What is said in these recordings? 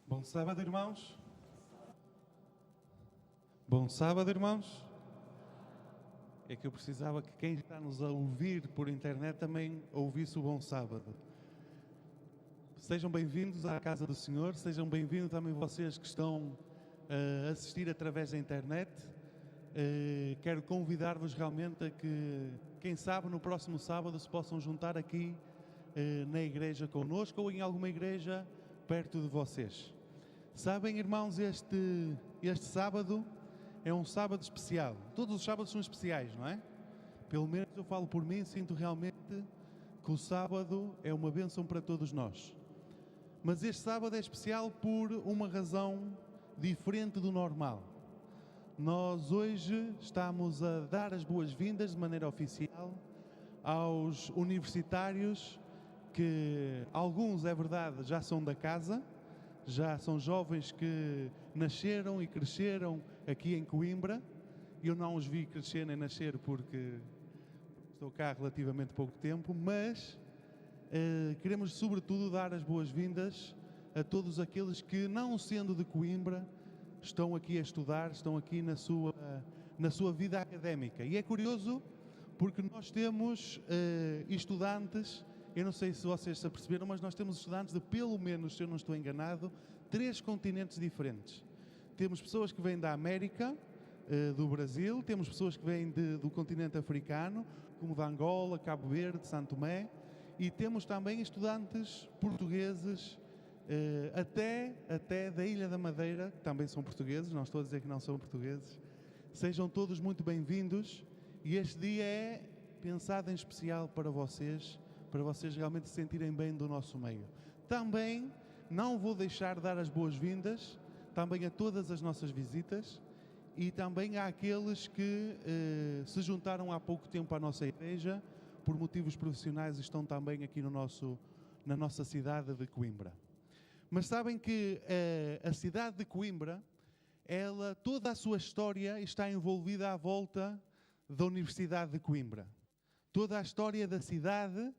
Bom sábado, irmãos. Bom sábado, irmãos. É que eu precisava que quem está nos a ouvir por internet também ouvisse o bom sábado. Sejam bem-vindos à casa do Senhor, sejam bem-vindos também vocês que estão a assistir através da internet. Quero convidar-vos realmente a que, quem sabe, no próximo sábado se possam juntar aqui na igreja connosco ou em alguma igreja perto de vocês. Sabem, irmãos, este sábado é um sábado especial. Todos os sábados são especiais, não é? Pelo menos eu falo por mim, sinto realmente que o sábado é uma bênção para todos nós. Mas este sábado é especial por uma razão diferente do normal. Nós hoje estamos a dar as boas-vindas de maneira oficial aos universitários que alguns, é verdade, já são da casa, já são jovens que nasceram e cresceram aqui em Coimbra. Eu não os vi crescer nem nascer porque estou cá há relativamente pouco tempo, mas queremos sobretudo dar as boas-vindas a todos aqueles que, não sendo de Coimbra, estão aqui a estudar, estão aqui na sua vida académica. E é curioso porque nós temos estudantes, eu não sei se vocês se aperceberam, mas nós temos estudantes de, pelo menos, se eu não estou enganado, 3 continentes diferentes. Temos pessoas que vêm da América, do Brasil, temos pessoas que vêm do continente africano, como da Angola, Cabo Verde, São Tomé, e temos também estudantes portugueses, até da Ilha da Madeira, que também são portugueses, não estou a dizer que não são portugueses. Sejam todos muito bem-vindos, e este dia é pensado em especial para vocês realmente se sentirem bem do nosso meio. Também não vou deixar de dar as boas-vindas também a todas as nossas visitas e também àqueles que se juntaram há pouco tempo à nossa igreja por motivos profissionais e estão também aqui na nossa cidade de Coimbra. Mas sabem que a cidade de Coimbra, toda a sua história está envolvida à volta da Universidade de Coimbra. Toda a história da cidade,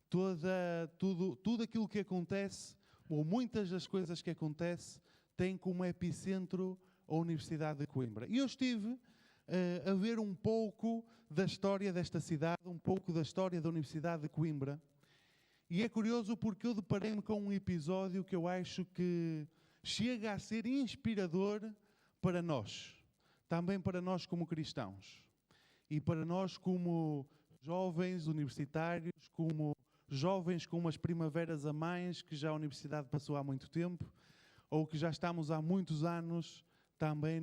tudo aquilo que acontece, ou muitas das coisas que acontecem, tem como epicentro a Universidade de Coimbra. E eu estive a ver um pouco da história desta cidade, um pouco da história da Universidade de Coimbra. E é curioso porque eu deparei-me com um episódio que eu acho que chega a ser inspirador para nós. Também para nós como cristãos. E para nós como jovens universitários, como jovens com umas primaveras a mais, que já a universidade passou há muito tempo, ou que já estamos há muitos anos também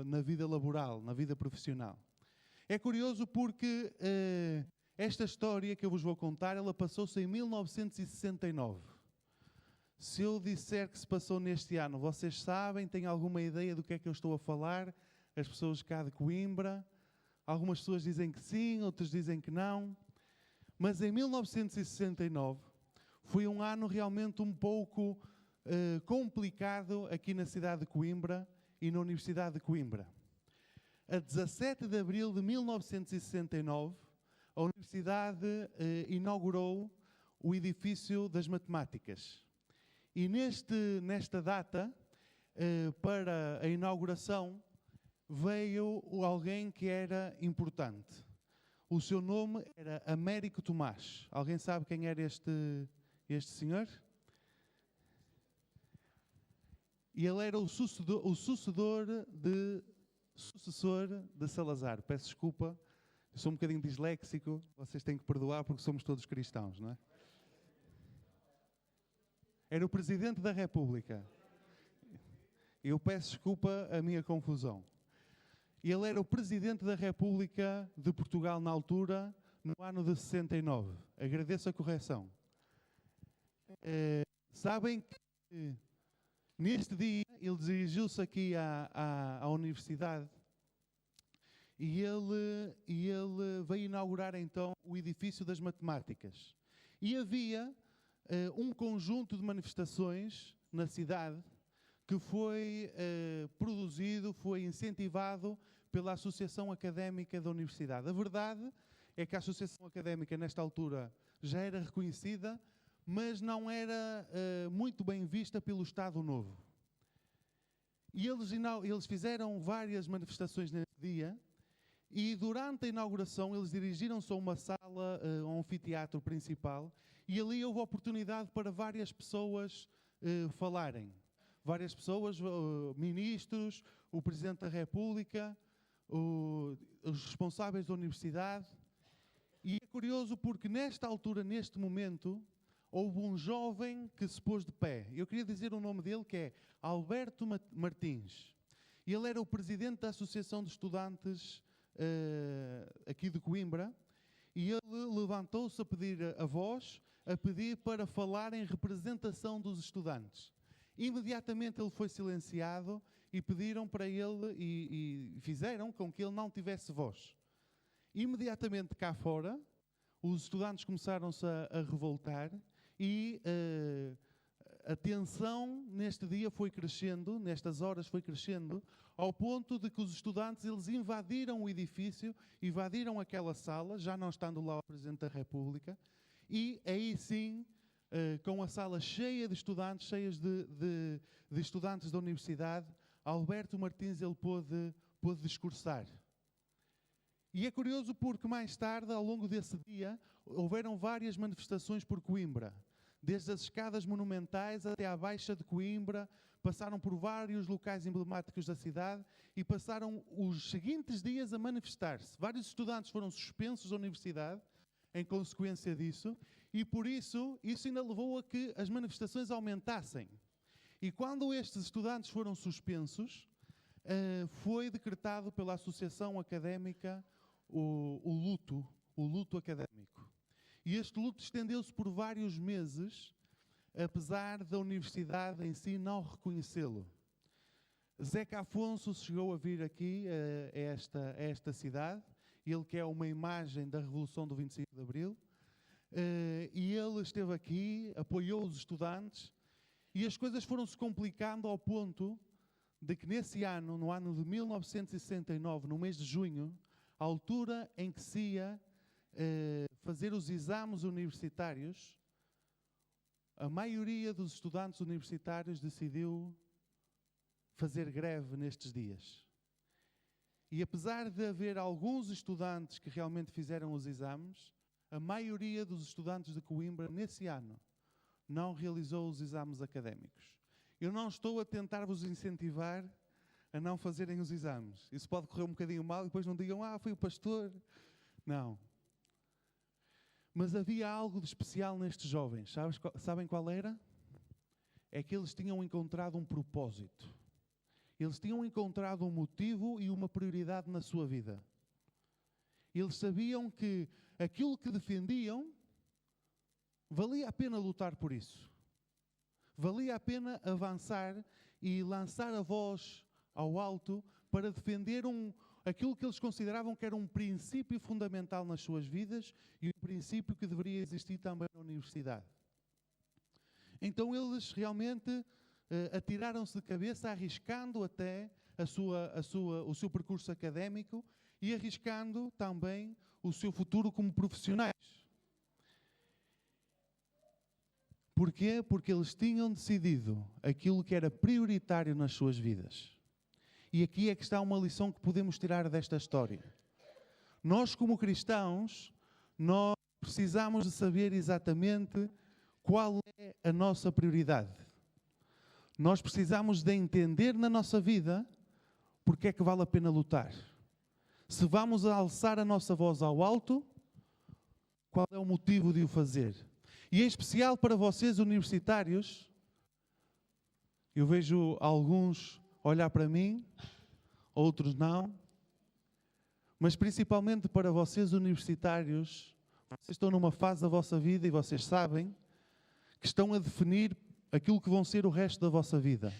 na vida laboral, na vida profissional. É curioso porque esta história que eu vos vou contar, ela passou-se em 1969. Se eu disser que se passou neste ano, vocês sabem, têm alguma ideia do que é que eu estou a falar? As pessoas cá de Coimbra, algumas pessoas dizem que sim, outras dizem que não. Mas em 1969 foi um ano realmente um pouco complicado aqui na cidade de Coimbra e na Universidade de Coimbra. A 17 de abril de 1969, a Universidade inaugurou o edifício das matemáticas. E nesta data, para a inauguração, veio alguém que era importante. O seu nome era Américo Tomás. Alguém sabe quem era este senhor? E ele era o sucessor de Salazar. Peço desculpa, eu sou um bocadinho disléxico, vocês têm que perdoar porque somos todos cristãos, não é? Era o Presidente da República. Eu peço desculpa a minha confusão. Ele era o Presidente da República de Portugal na altura, no ano de 69. Agradeço a correção. Sabem que neste dia ele dirigiu-se aqui à universidade e ele veio inaugurar então o edifício das matemáticas. E havia um conjunto de manifestações na cidade que foi produzido, foi incentivado pela Associação Académica da Universidade. A verdade é que a Associação Académica, nesta altura, já era reconhecida, mas não era muito bem vista pelo Estado Novo. E eles fizeram várias manifestações nesse dia, e durante a inauguração eles dirigiram-se a uma sala, a um anfiteatro principal, e ali houve oportunidade para várias pessoas falarem. Várias pessoas, ministros, o Presidente da República, os responsáveis da universidade. E é curioso porque nesta altura, neste momento, houve um jovem que se pôs de pé. Eu queria dizer o nome dele, que é Alberto Martins. Ele era o presidente da Associação de Estudantes aqui de Coimbra, e ele levantou-se a pedir a voz, a pedir para falar em representação dos estudantes. Imediatamente ele foi silenciado e pediram para ele, e fizeram com que ele não tivesse voz. Imediatamente cá fora, os estudantes começaram-se a revoltar, e a tensão neste dia foi crescendo, nestas horas foi crescendo, ao ponto de que os estudantes eles invadiram o edifício, invadiram aquela sala, já não estando lá o Presidente da República, e aí sim, com a sala cheia de estudantes, cheias de estudantes da universidade, Alberto Martins ele pôde discursar. E é curioso porque mais tarde, ao longo desse dia, houveram várias manifestações por Coimbra. Desde as escadas monumentais até à Baixa de Coimbra, passaram por vários locais emblemáticos da cidade e passaram os seguintes dias a manifestar-se. Vários estudantes foram suspensos da universidade em consequência disso, e por isso ainda levou a que as manifestações aumentassem. E quando estes estudantes foram suspensos, foi decretado pela Associação Académica o luto académico. E este luto estendeu-se por vários meses, apesar da universidade em si não reconhecê-lo. Zeca Afonso chegou a vir aqui a esta cidade, ele que é uma imagem da Revolução do 25 de Abril, e ele esteve aqui, apoiou os estudantes, e as coisas foram-se complicando ao ponto de que nesse ano, no ano de 1969, no mês de junho, a altura em que se ia fazer os exames universitários, a maioria dos estudantes universitários decidiu fazer greve nestes dias. E apesar de haver alguns estudantes que realmente fizeram os exames, a maioria dos estudantes de Coimbra, nesse ano, não realizou os exames académicos. Eu não estou a tentar vos incentivar a não fazerem os exames. Isso pode correr um bocadinho mal e depois não digam, foi o pastor. Não. Mas havia algo de especial nestes jovens. Sabem qual era? É que eles tinham encontrado um propósito. Eles tinham encontrado um motivo e uma prioridade na sua vida. Eles sabiam que aquilo que defendiam, valia a pena lutar por isso. Valia a pena avançar e lançar a voz ao alto para defender aquilo que eles consideravam que era um princípio fundamental nas suas vidas e um princípio que deveria existir também na universidade. Então eles realmente atiraram-se de cabeça, arriscando até o seu percurso académico e arriscando também o seu futuro como profissionais. Porquê? Porque eles tinham decidido aquilo que era prioritário nas suas vidas. E aqui é que está uma lição que podemos tirar desta história. Nós, como cristãos, nós precisamos de saber exatamente qual é a nossa prioridade. Nós precisamos de entender na nossa vida porque é que vale a pena lutar. Se vamos alçar a nossa voz ao alto, qual é o motivo de o fazer? E em especial para vocês universitários, eu vejo alguns olhar para mim, outros não, mas principalmente para vocês universitários, vocês estão numa fase da vossa vida e vocês sabem que estão a definir aquilo que vão ser o resto da vossa vida.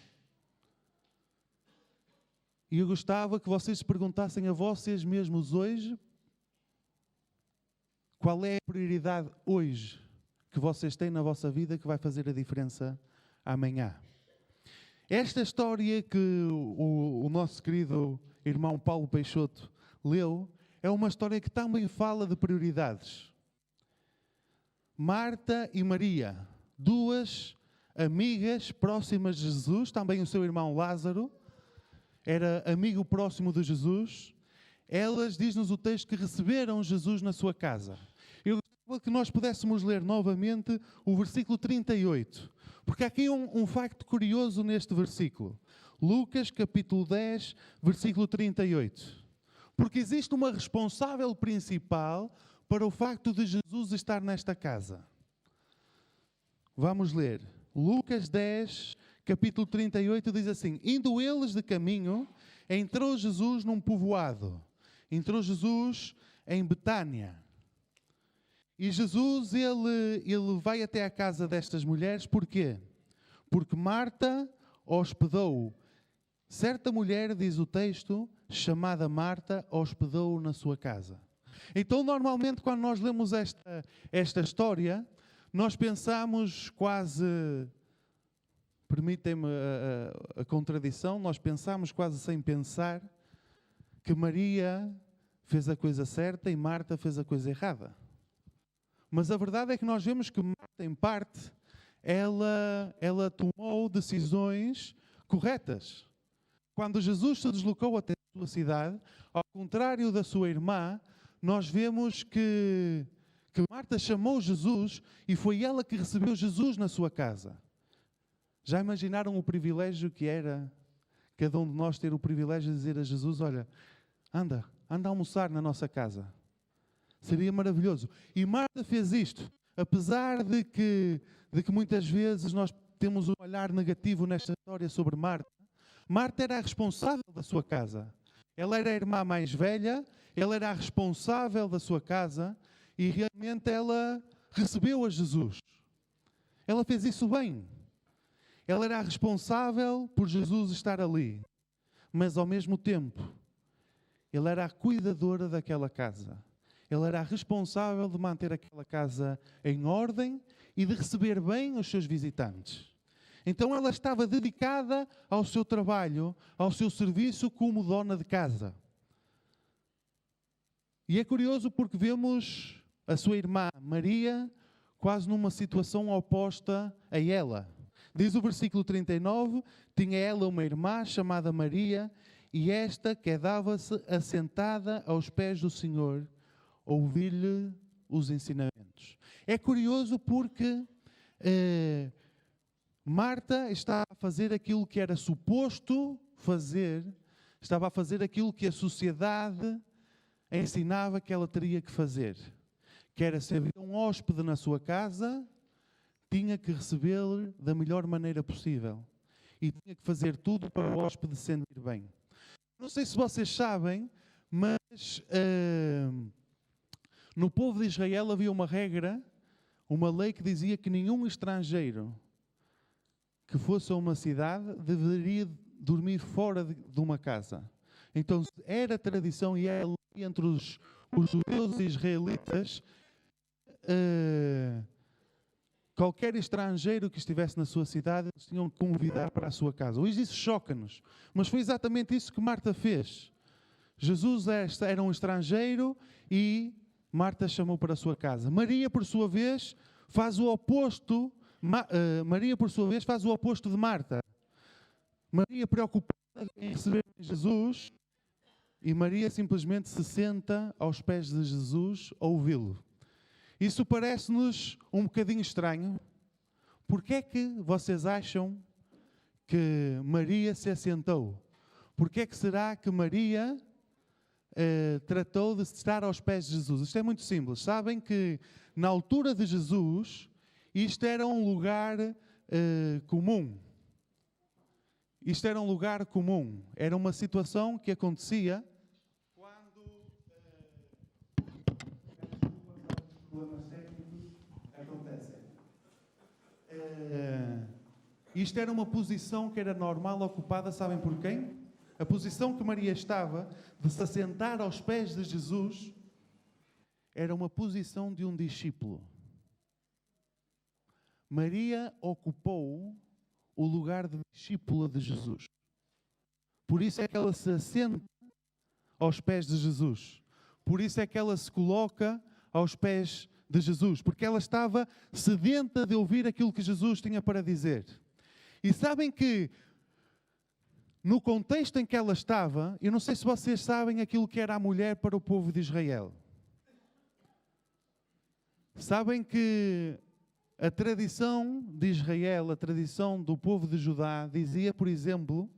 E eu gostava que vocês se perguntassem a vocês mesmos hoje, qual é a prioridade hoje que vocês têm na vossa vida que vai fazer a diferença amanhã. Esta história que o nosso querido irmão Paulo Peixoto leu é uma história que também fala de prioridades. Marta e Maria, duas amigas próximas de Jesus, também o seu irmão Lázaro, era amigo próximo de Jesus, elas, diz-nos o texto, que receberam Jesus na sua casa. Eu gostava que nós pudéssemos ler novamente o versículo 38, porque há aqui um facto curioso neste versículo. Lucas, capítulo 10, versículo 38. Porque existe uma responsável principal para o facto de Jesus estar nesta casa. Vamos ler. Lucas 10, capítulo 38, diz assim: Indo eles de caminho, entrou Jesus num povoado. Entrou Jesus em Betânia. E Jesus, ele vai até a casa destas mulheres, porquê? Porque Marta hospedou. Certa mulher, diz o texto, chamada Marta, hospedou na sua casa. Então, normalmente, quando nós lemos esta história, nós pensamos quase, permitem-me a contradição, nós pensamos quase sem pensar que Maria fez a coisa certa e Marta fez a coisa errada. Mas a verdade é que nós vemos que Marta, em parte, ela tomou decisões corretas. Quando Jesus se deslocou até a sua cidade, ao contrário da sua irmã, nós vemos que Marta chamou Jesus e foi ela que recebeu Jesus na sua casa. Já imaginaram o privilégio que era cada um de nós ter o privilégio de dizer a Jesus: olha, anda a almoçar na nossa casa. Seria maravilhoso. E Marta fez isto, apesar de que muitas vezes nós temos um olhar negativo nesta história sobre Marta. Marta era a responsável da sua casa. Ela era a irmã mais velha, ela era a responsável da sua casa e realmente ela recebeu a Jesus. Ela fez isso bem. Ela era a responsável por Jesus estar ali. Mas ao mesmo tempo, ela era a cuidadora daquela casa. Ela era a responsável de manter aquela casa em ordem e de receber bem os seus visitantes. Então ela estava dedicada ao seu trabalho, ao seu serviço como dona de casa. E é curioso porque vemos a sua irmã Maria quase numa situação oposta a ela. Diz o versículo 39, tinha ela uma irmã chamada Maria, e esta quedava-se assentada aos pés do Senhor, a ouvir-lhe os ensinamentos. É curioso porque Marta está a fazer aquilo que era suposto fazer, estava a fazer aquilo que a sociedade ensinava que ela teria que fazer. Que era, se havia um hóspede na sua casa, tinha que recebê-lo da melhor maneira possível. E tinha que fazer tudo para o hóspede se sentir bem. Não sei se vocês sabem, mas no povo de Israel havia uma regra, uma lei que dizia que nenhum estrangeiro que fosse a uma cidade deveria dormir fora de uma casa. Então era tradição e era lei entre os judeus e israelitas, qualquer estrangeiro que estivesse na sua cidade, eles tinham que convidar para a sua casa. Hoje isso choca-nos, mas foi exatamente isso que Marta fez. Jesus era um estrangeiro e Marta chamou para a sua casa. Maria, por sua vez, faz o oposto. Maria, por sua vez, faz o oposto de Marta. Maria preocupada em receber Jesus e Maria simplesmente se senta aos pés de Jesus a ouvi-lo. Isso parece-nos um bocadinho estranho. Porquê é que vocês acham que Maria se assentou? Porquê é que será que Maria tratou de estar aos pés de Jesus? Isto é muito simples. Sabem que na altura de Jesus, isto era um lugar comum. Isto era um lugar comum. Era uma situação que acontecia quando problemas técnicos acontecem. Isto era uma posição que era normal ocupada, sabem por quem? A posição que Maria estava de se assentar aos pés de Jesus era uma posição de um discípulo. Maria ocupou o lugar de discípula de Jesus. Por isso é que ela se assenta aos pés de Jesus. Por isso é que ela se coloca aos pés de Jesus. Porque ela estava sedenta de ouvir aquilo que Jesus tinha para dizer. E sabem que no contexto em que ela estava, eu não sei se vocês sabem aquilo que era a mulher para o povo de Israel. Sabem que a tradição de Israel, a tradição do povo de Judá, dizia, por exemplo,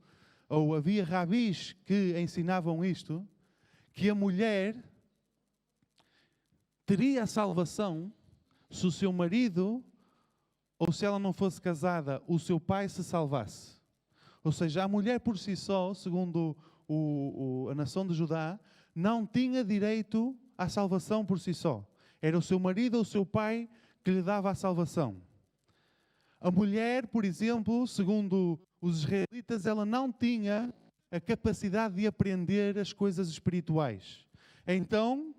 ou havia rabis que ensinavam isto, que a mulher teria a salvação se o seu marido, ou se ela não fosse casada, o seu pai se salvasse. Ou seja, a mulher por si só, segundo a nação de Judá, não tinha direito à salvação por si só. Era o seu marido ou o seu pai que lhe dava a salvação. A mulher, por exemplo, segundo os israelitas, ela não tinha a capacidade de aprender as coisas espirituais. Então,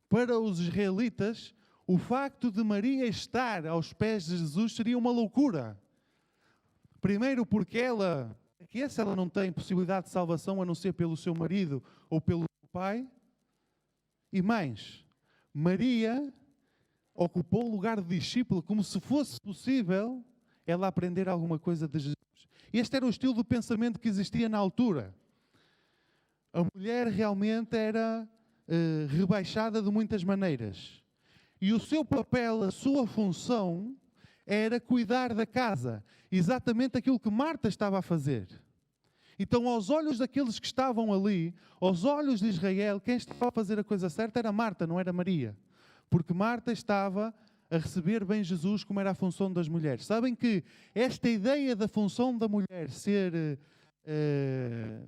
para os israelitas, o facto de Maria estar aos pés de Jesus seria uma loucura. Primeiro porque ela não tem possibilidade de salvação a não ser pelo seu marido ou pelo seu pai. E mais, Maria ocupou o lugar de discípulo como se fosse possível ela aprender alguma coisa de Jesus. Este era o estilo de pensamento que existia na altura. A mulher realmente era rebaixada de muitas maneiras. E o seu papel, a sua função, era cuidar da casa. Exatamente aquilo que Marta estava a fazer. Então, aos olhos daqueles que estavam ali, aos olhos de Israel, quem estava a fazer a coisa certa era Marta, não era Maria. Porque Marta estava a receber bem Jesus, como era a função das mulheres. Sabem que esta ideia da função da mulher ser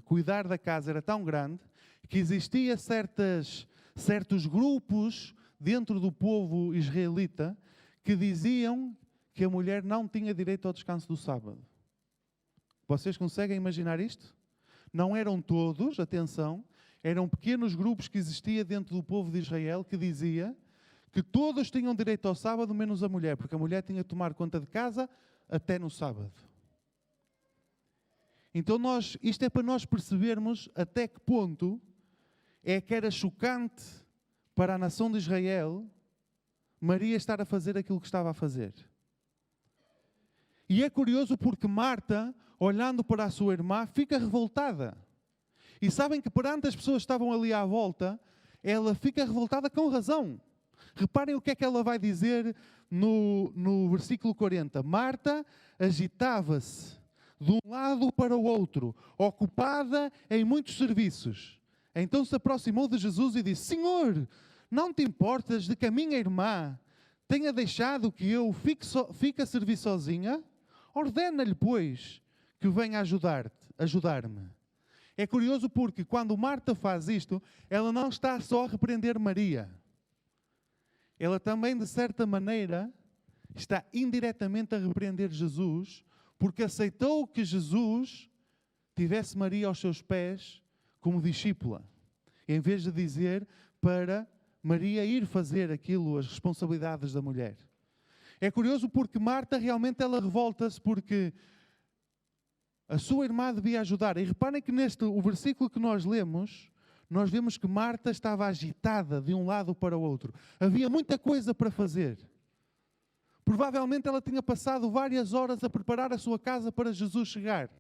cuidar da casa era tão grande que existia certos grupos dentro do povo israelita que diziam que a mulher não tinha direito ao descanso do sábado. Vocês conseguem imaginar isto? Não eram todos, atenção, eram pequenos grupos que existia dentro do povo de Israel que dizia que todos tinham direito ao sábado, menos a mulher, porque a mulher tinha que tomar conta de casa até no sábado. Então isto é para nós percebermos até que ponto é que era chocante para a nação de Israel Maria estar a fazer aquilo que estava a fazer. E é curioso porque Marta, olhando para a sua irmã, fica revoltada. E sabem que perante as pessoas que estavam ali à volta, ela fica revoltada com razão. Reparem o que é que ela vai dizer no versículo 40. Marta agitava-se de um lado para o outro, ocupada em muitos serviços. Então se aproximou de Jesus e disse: Senhor, não te importas de que a minha irmã tenha deixado que eu fique a servir sozinha? Ordena-lhe, pois, que venha ajudar-me. É curioso porque quando Marta faz isto, ela não está só a repreender Maria. Ela também, de certa maneira, está indiretamente a repreender Jesus, porque aceitou que Jesus tivesse Maria aos seus pés como discípula, em vez de dizer para Maria ir fazer aquilo, as responsabilidades da mulher. É curioso porque Marta realmente ela revolta-se porque a sua irmã devia ajudar. E reparem que o versículo que nós lemos, nós vemos que Marta estava agitada de um lado para o outro. Havia muita coisa para fazer. Provavelmente ela tinha passado várias horas a preparar a sua casa para Jesus chegar.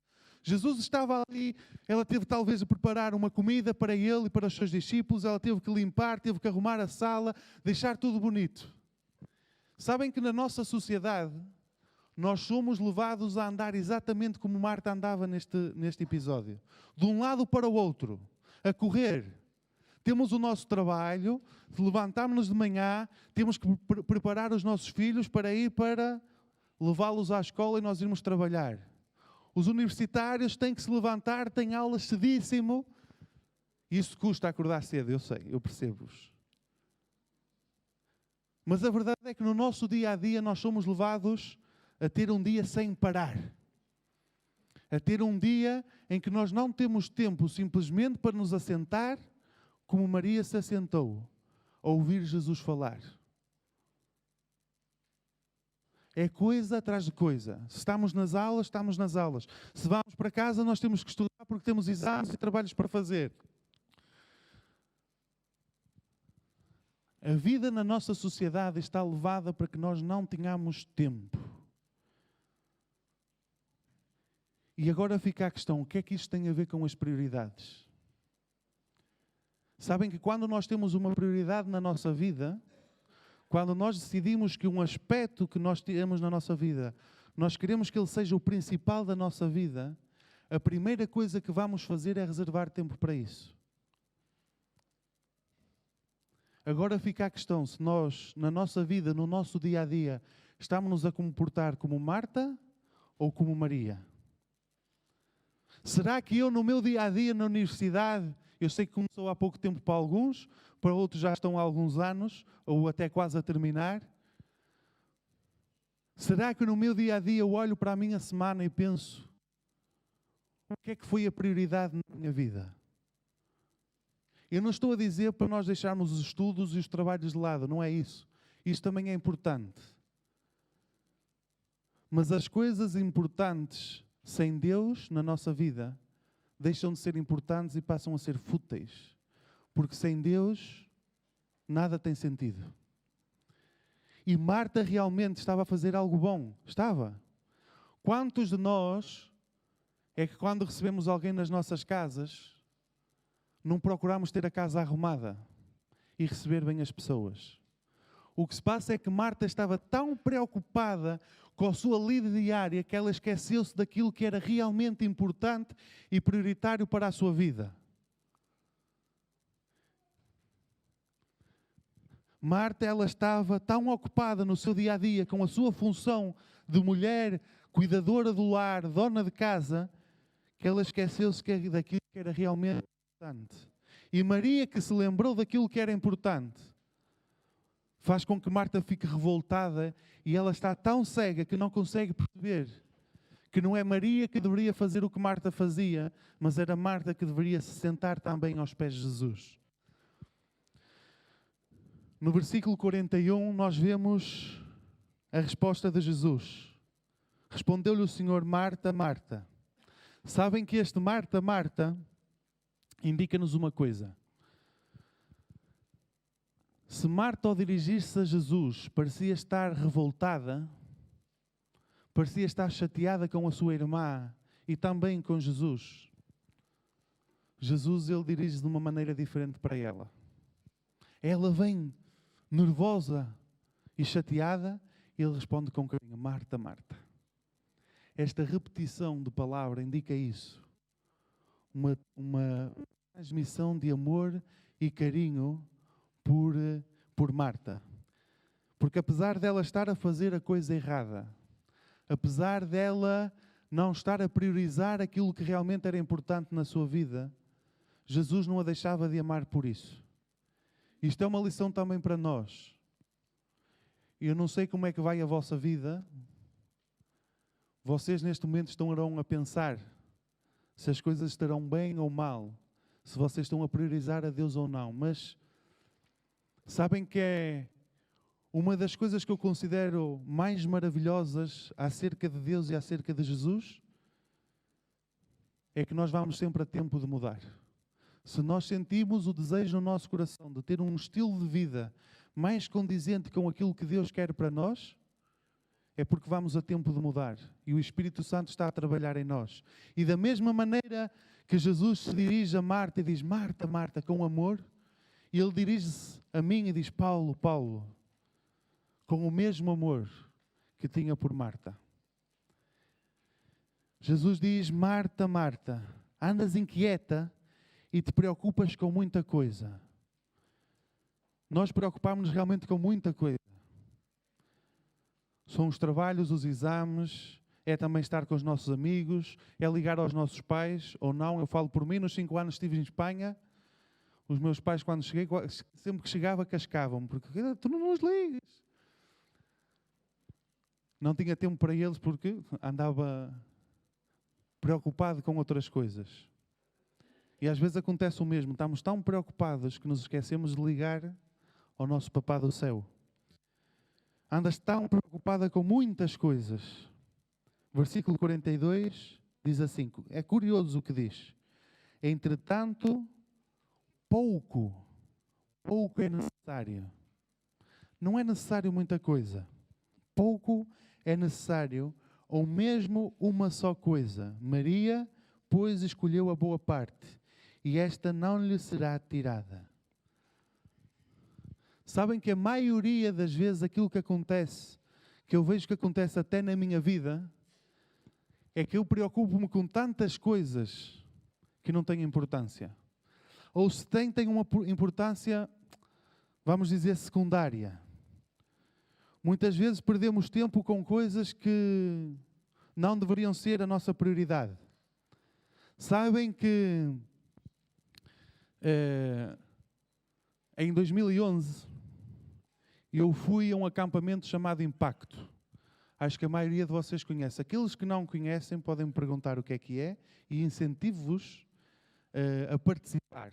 Jesus estava ali, ela teve talvez a preparar uma comida para ele e para os seus discípulos, ela teve que limpar, teve que arrumar a sala, deixar tudo bonito. Sabem que na nossa sociedade, nós somos levados a andar exatamente como Marta andava neste episódio. De um lado para o outro, a correr. Temos o nosso trabalho, levantamos-nos de manhã, temos que preparar os nossos filhos para ir para levá-los à escola e nós irmos trabalhar. Os universitários têm que se levantar, têm aulas cedíssimo. Isso custa acordar cedo, eu sei, eu percebo-vos. Mas a verdade é que no nosso dia-a-dia nós somos levados a ter um dia sem parar. A ter um dia em que nós não temos tempo simplesmente para nos assentar, como Maria se assentou, a ouvir Jesus falar. É coisa atrás de coisa. Se estamos nas aulas, estamos nas aulas. Se vamos para casa, nós temos que estudar porque temos exames e trabalhos para fazer. A vida na nossa sociedade está levada para que nós não tenhamos tempo. E agora fica a questão, o que é que isto tem a ver com as prioridades? Sabem que quando nós temos uma prioridade na nossa vida, quando nós decidimos que um aspecto que nós temos na nossa vida, nós queremos que ele seja o principal da nossa vida, a primeira coisa que vamos fazer é reservar tempo para isso. Agora fica a questão, se nós, na nossa vida, no nosso dia-a-dia, estamos-nos a comportar como Marta ou como Maria? Será que eu, no meu dia-a-dia, na universidade, eu sei que começou há pouco tempo para alguns, para outros já estão há alguns anos, ou até quase a terminar. Será que no meu dia-a-dia eu olho para a minha semana e penso, o que é que foi a prioridade na minha vida? Eu não estou a dizer para nós deixarmos os estudos e os trabalhos de lado, não é isso. Isso também é importante. Mas as coisas importantes sem Deus na nossa vida deixam de ser importantes e passam a ser fúteis. Porque sem Deus nada tem sentido. E Marta realmente estava a fazer algo bom. Estava. Quantos de nós é que quando recebemos alguém nas nossas casas, não procuramos ter a casa arrumada e receber bem as pessoas? O que se passa é que Marta estava tão preocupada com a sua lida diária que ela esqueceu-se daquilo que era realmente importante e prioritário para a sua vida. Marta, ela estava tão ocupada no seu dia-a-dia com a sua função de mulher, cuidadora do lar, dona de casa, que ela esqueceu-se daquilo que era realmente importante. E Maria, que se lembrou daquilo que era importante, faz com que Marta fique revoltada e ela está tão cega que não consegue perceber que não é Maria que deveria fazer o que Marta fazia, mas era Marta que deveria se sentar também aos pés de Jesus. No versículo 41 nós vemos a resposta de Jesus. Respondeu-lhe o Senhor: Marta, Marta. Sabem que este Marta, Marta indica-nos uma coisa. Se Marta, ao dirigir-se a Jesus, parecia estar revoltada, parecia estar chateada com a sua irmã e também com Jesus, ele dirige-se de uma maneira diferente para ela. Ela vem nervosa e chateada e ele responde com carinho: Marta, Marta. Esta repetição de palavra indica isso. Uma transmissão de amor e carinho por Marta. Porque apesar dela estar a fazer a coisa errada, apesar dela não estar a priorizar aquilo que realmente era importante na sua vida, Jesus não a deixava de amar por isso. Isto é uma lição também para nós. Eu não sei como é que vai a vossa vida. Vocês neste momento estarão a pensar se as coisas estarão bem ou mal, se vocês estão a priorizar a Deus ou não, mas sabem que é uma das coisas que eu considero mais maravilhosas acerca de Deus e acerca de Jesus? É que nós vamos sempre a tempo de mudar. Se nós sentimos o desejo no nosso coração de ter um estilo de vida mais condizente com aquilo que Deus quer para nós, é porque vamos a tempo de mudar. E o Espírito Santo está a trabalhar em nós. E da mesma maneira que Jesus se dirige a Marta e diz: Marta, Marta, com amor, e ele dirige-se a mim e diz: Paulo, Paulo, com o mesmo amor que tinha por Marta. Jesus diz: Marta, Marta, andas inquieta e te preocupas com muita coisa. Nós preocupamos-nos realmente com muita coisa. São os trabalhos, os exames, é também estar com os nossos amigos, é ligar aos nossos pais, ou não. Eu falo por mim, nos 5 anos estive em Espanha. Os meus pais, quando cheguei, sempre que chegava, cascavam-me, porque tu não nos ligas. Não tinha tempo para eles porque andava preocupado com outras coisas. E às vezes acontece o mesmo. Estamos tão preocupados que nos esquecemos de ligar ao nosso Papá do céu. Andas tão preocupada com muitas coisas. Versículo 42 diz assim, é curioso o que diz. Entretanto, pouco é necessário. Não é necessário muita coisa. Pouco é necessário ou mesmo uma só coisa. Maria, pois, escolheu a boa parte, e esta não lhe será tirada. Sabem que a maioria das vezes aquilo que acontece, que eu vejo que acontece até na minha vida, é que eu preocupo-me com tantas coisas que não têm importância. Ou se têm uma importância, vamos dizer, secundária. Muitas vezes perdemos tempo com coisas que não deveriam ser a nossa prioridade. Sabem que em 2011 eu fui a um acampamento chamado Impacto. Acho que a maioria de vocês conhece. Aqueles que não conhecem podem me perguntar o que é e incentivo-vos a participar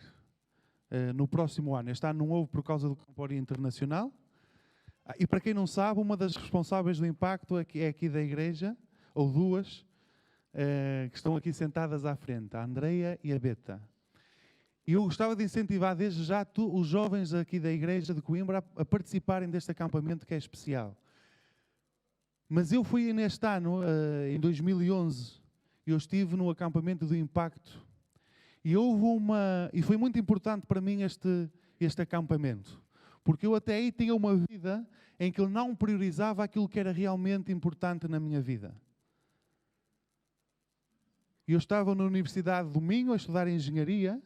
no próximo ano. Este ano não houve por causa do Campo Internacional. E para quem não sabe, uma das responsáveis do Impacto é aqui da igreja, ou duas, que estão aqui sentadas à frente, a Andreia e a Beta. E eu gostava de incentivar desde já os jovens aqui da igreja de Coimbra a participarem deste acampamento que é especial. Mas eu fui neste ano, em 2011, eu estive no acampamento do Impacto e foi muito importante para mim este acampamento. Porque eu até aí tinha uma vida em que eu não priorizava aquilo que era realmente importante na minha vida. Eu estava na Universidade do Minho a estudar Engenharia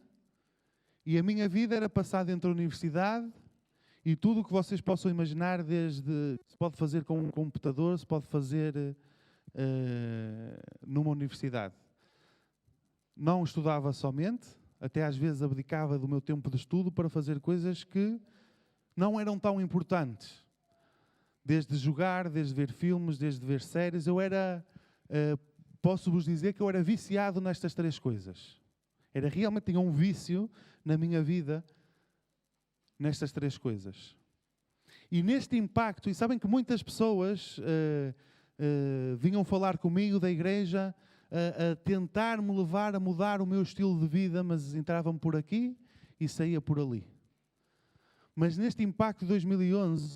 e a minha vida era passada entre a universidade e tudo o que vocês possam imaginar, desde se pode fazer com um computador, se pode fazer numa universidade. Não estudava somente, até às vezes abdicava do meu tempo de estudo para fazer coisas que não eram tão importantes. Desde jogar, desde ver filmes, desde ver séries, posso-vos dizer que eu era viciado nestas três coisas. Realmente tinha um vício na minha vida nestas três coisas. E neste impacto, e sabem que muitas pessoas vinham falar comigo da igreja a tentar me levar a mudar o meu estilo de vida, mas entravam por aqui e saía por ali. Mas neste impacto de 2011,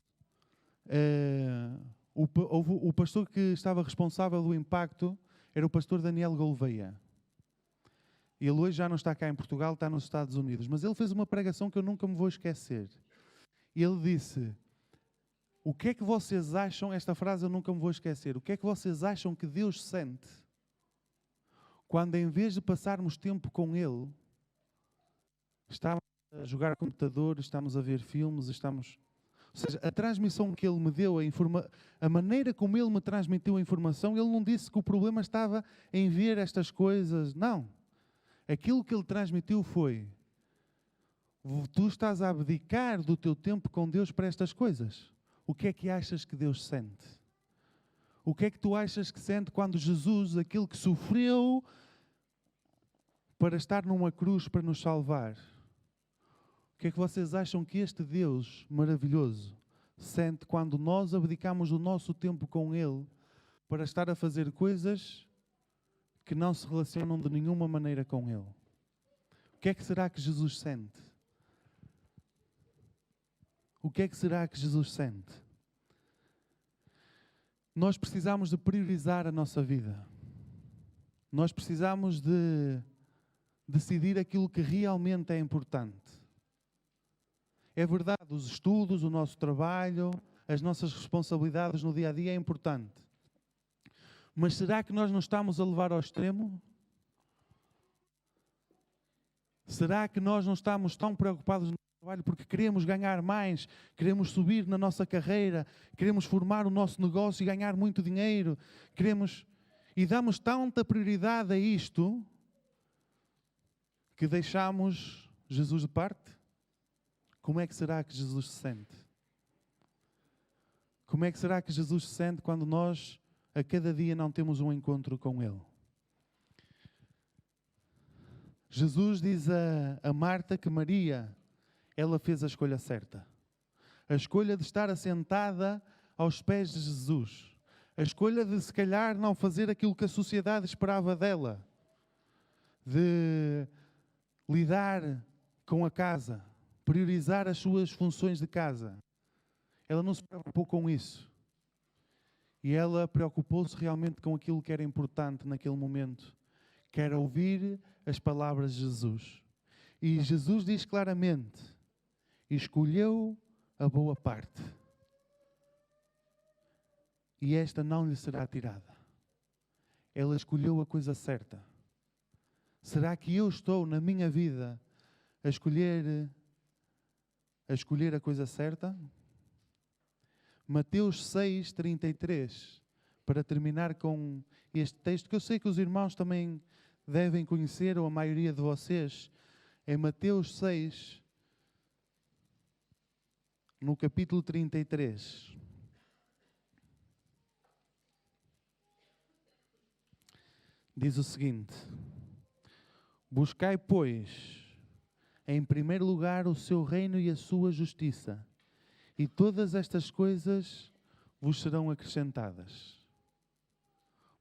o pastor que estava responsável do impacto era o pastor Daniel Gouveia. Ele hoje já não está cá em Portugal, está nos Estados Unidos. Mas ele fez uma pregação que eu nunca me vou esquecer. Ele disse: o que é que vocês acham, esta frase eu nunca me vou esquecer, o que é que vocês acham que Deus sente quando, em vez de passarmos tempo com Ele, estamos a jogar computador, estamos a ver filmes, Ou seja, a transmissão que Ele me deu, a maneira como Ele me transmitiu a informação, Ele não disse que o problema estava em ver estas coisas, não. Aquilo que Ele transmitiu foi: tu estás a abdicar do teu tempo com Deus para estas coisas. O que é que achas que Deus sente? O que é que tu achas que sente quando Jesus, aquele que sofreu para estar numa cruz para nos salvar, o que é que vocês acham que este Deus maravilhoso sente quando nós abdicamos o nosso tempo com Ele para estar a fazer coisas que não se relacionam de nenhuma maneira com Ele? O que é que será que Jesus sente? O que é que será que Jesus sente? Nós precisamos de priorizar a nossa vida. Nós precisamos de decidir aquilo que realmente é importante. É verdade, os estudos, o nosso trabalho, as nossas responsabilidades no dia a dia é importante. Mas será que nós não estamos a levar ao extremo? Será que nós não estamos tão preocupados no trabalho porque queremos ganhar mais, queremos subir na nossa carreira, queremos formar o nosso negócio e ganhar muito dinheiro, e damos tanta prioridade a isto que deixamos Jesus de parte? Como é que será que Jesus se sente? Como é que será que Jesus se sente quando nós, a cada dia, não temos um encontro com Ele? Jesus diz a Marta que Maria, ela fez a escolha certa. A escolha de estar assentada aos pés de Jesus. A escolha de, se calhar, não fazer aquilo que a sociedade esperava dela. De lidar com a casa. Priorizar as suas funções de casa. Ela não se preocupou com isso. E ela preocupou-se realmente com aquilo que era importante naquele momento, que era ouvir as palavras de Jesus. E Jesus diz claramente, escolheu a boa parte. E esta não lhe será tirada. Ela escolheu a coisa certa. Será que eu estou na minha vida a escolher a coisa certa? Mateus 6:33, para terminar com este texto, que eu sei que os irmãos também devem conhecer, ou a maioria de vocês, em Mateus 6, no capítulo 33. Diz o seguinte: buscai, pois, em primeiro lugar o seu reino e a sua justiça, e todas estas coisas vos serão acrescentadas.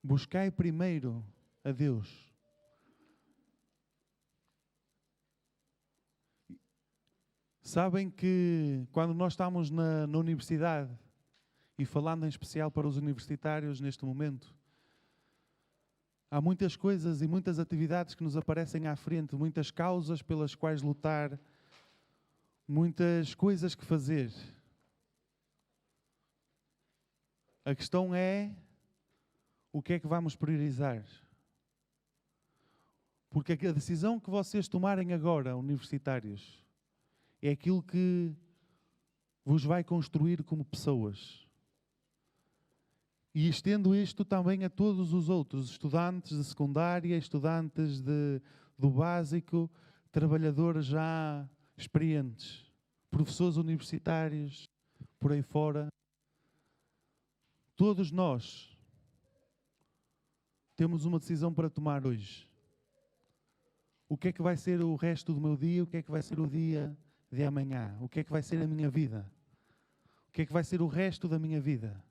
Buscai primeiro a Deus. Sabem que quando nós estamos na universidade, e falando em especial para os universitários neste momento, há muitas coisas e muitas atividades que nos aparecem à frente, muitas causas pelas quais lutar, muitas coisas que fazer. A questão é, o que é que vamos priorizar? Porque a decisão que vocês tomarem agora, universitários, é aquilo que vos vai construir como pessoas. E estendo isto também a todos os outros, estudantes de secundária, estudantes do básico, trabalhadores já experientes, professores universitários, por aí fora. Todos nós temos uma decisão para tomar hoje. O que é que vai ser o resto do meu dia? O que é que vai ser o dia de amanhã? O que é que vai ser a minha vida? O que é que vai ser o resto da minha vida?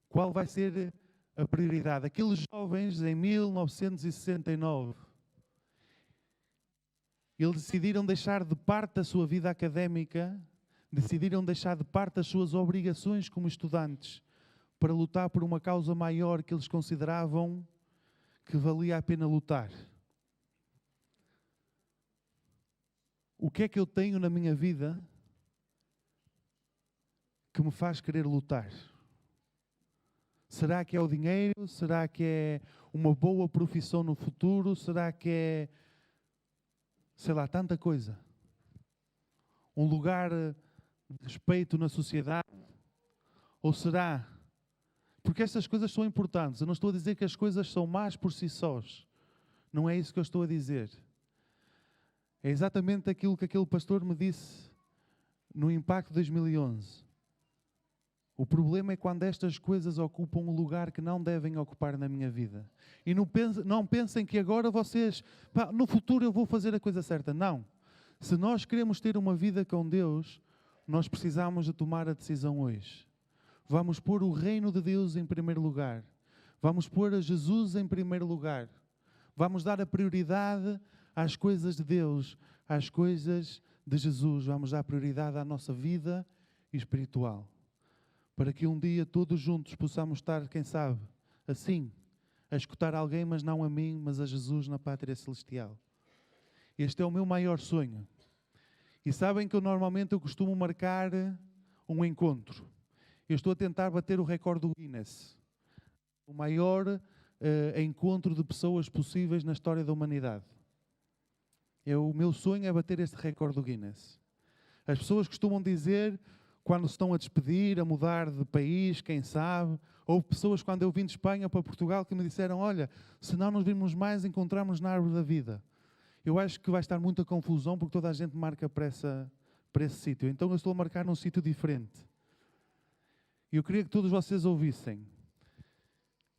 Qual vai ser a prioridade? Aqueles jovens em 1969, eles decidiram deixar de parte a sua vida académica, decidiram deixar de parte as suas obrigações como estudantes para lutar por uma causa maior que eles consideravam que valia a pena lutar. O que é que eu tenho na minha vida que me faz querer lutar? Será que é o dinheiro? Será que é uma boa profissão no futuro? Será que é, sei lá, tanta coisa? Um lugar de respeito na sociedade? Ou será? Porque estas coisas são importantes. Eu não estou a dizer que as coisas são más por si sós. Não é isso que eu estou a dizer. É exatamente aquilo que aquele pastor me disse no Impacto 2011. O problema é quando estas coisas ocupam um lugar que não devem ocupar na minha vida. E não pensem que agora vocês, no futuro eu vou fazer a coisa certa. Não. Se nós queremos ter uma vida com Deus, nós precisamos de tomar a decisão hoje. Vamos pôr o reino de Deus em primeiro lugar. Vamos pôr a Jesus em primeiro lugar. Vamos dar a prioridade às coisas de Deus, às coisas de Jesus. Vamos dar prioridade à nossa vida espiritual. Para que um dia todos juntos possamos estar, quem sabe, assim, a escutar alguém, mas não a mim, mas a Jesus na pátria celestial. Este é o meu maior sonho. E sabem que eu costumo marcar um encontro. Eu estou a tentar bater o recorde do Guinness. O maior encontro de pessoas possíveis na história da humanidade. O meu sonho é bater este recorde do Guinness. As pessoas costumam dizer, quando se estão a despedir, a mudar de país, quem sabe. Houve pessoas, quando eu vim de Espanha para Portugal, que me disseram, olha, se não nos virmos mais, encontramos na árvore da vida. Eu acho que vai estar muita confusão, porque toda a gente marca para esse sítio. Então eu estou a marcar num sítio diferente. E eu queria que todos vocês ouvissem.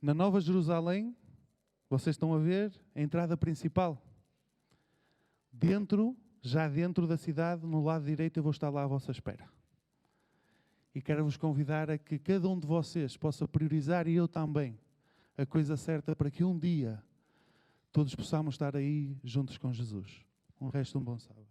Na Nova Jerusalém, vocês estão a ver a entrada principal. Já dentro da cidade, no lado direito, eu vou estar lá à vossa espera. E quero-vos convidar a que cada um de vocês possa priorizar, e eu também, a coisa certa para que um dia todos possamos estar aí juntos com Jesus. Um resto de um bom sábado.